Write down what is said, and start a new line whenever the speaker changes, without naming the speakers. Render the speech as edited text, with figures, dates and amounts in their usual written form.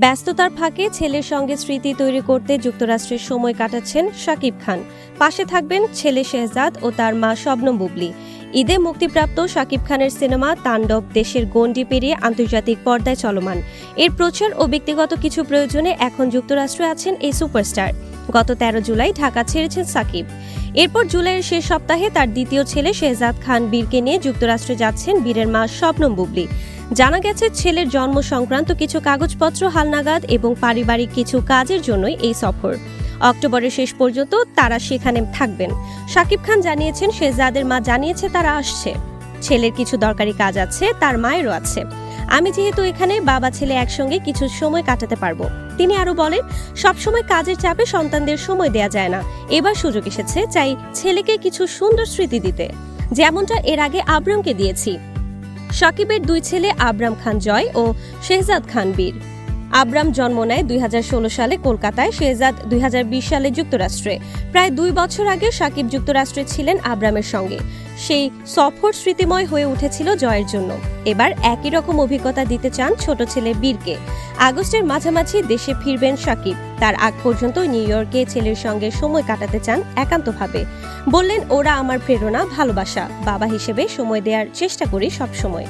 ব্যস্ততার ফাঁকে ছেলের সঙ্গে স্মৃতি তৈরি করতে যুক্তরাষ্ট্রের সময় কাটাচ্ছেন শাকিব খান। পাশে থাকবেন ছেলে শেহজাদ ও তার মা শবনম বুবলি। ঈদে মুক্তিপ্রাপ্ত শাকিব খানের সিনেমা তাণ্ডব দেশের গণ্ডি পেরিয়ে আন্তর্জাতিক পর্দায় চলমান। এর প্রচার ও ব্যক্তিগত কিছু প্রয়োজনে এখন যুক্তরাষ্ট্রে আছেন এই সুপারস্টার। গত ১৩ জুলাই ঢাকা ছেড়েছেন সাকিব। এরপর জুলাইয়ের শেষ সপ্তাহে তার দ্বিতীয় ছেলে শেহজাদ খান বীরকে নিয়ে যুক্তরাষ্ট্রে যাচ্ছেন বীরের মা শবনম বুবলি। জানা গেছে ছেলের জন্ম সংক্রান্ত কিছু কাগজপত্র হালনাগাদ এবং পারিবারিক কিছু কাজের জন্যই এই সফর। অক্টোবরের শেষ পর্যন্ত তারা সেখানে থাকবেন। শাকিব খান জানিয়েছেন শেহজাদের মা জানিয়েছে তারা আসছে। ছেলের কিছু দরকারি কাজ আছে, তার মায়েরও আছে। আমি যেহেতু এখানে বাবা ছেলে একসঙ্গে কিছু সময় কাটাতে পারবো। তিনি আরো বলেন, সবসময় কাজের চাপে সন্তানদের সময় দেয়া যায় না। এবার সুযোগ এসেছে, চাই ছেলেকে কিছু সুন্দর স্মৃতি দিতে, যেমনটা এর আগে আব্রামকে দিয়েছি। শাকিবের দুই ছেলে আব্রাম খান জয় ও শেহজাদ খান বীর। আব্রাম জন্ম নেয় ২০১৬ সালে কলকাতায়, শেহজাদ ২০২০ সালে যুক্তরাষ্ট্রে। প্রায় ২ বছর আগে শাকিব যুক্তরাষ্ট্রে ছিলেন আব্রামের সঙ্গে। সেই সফর স্মৃতিময় হয়ে উঠেছিল জয়ের জন্য। এবার একই রকম অভিজ্ঞতা দিতে চান ছোট ছেলে বীরকে। আগস্টের মাঝামাঝি দেশে ফিরবেন শাকিব। তার আগ পর্যন্ত নিউ ইয়র্কে ছেলের সঙ্গে সময় কাটাতে চান একান্তভাবে। বললেন, ওরা আমার প্রেরণা, ভালোবাসা। বাবা হিসেবে সময় দেওয়ার চেষ্টা করি সবসময়।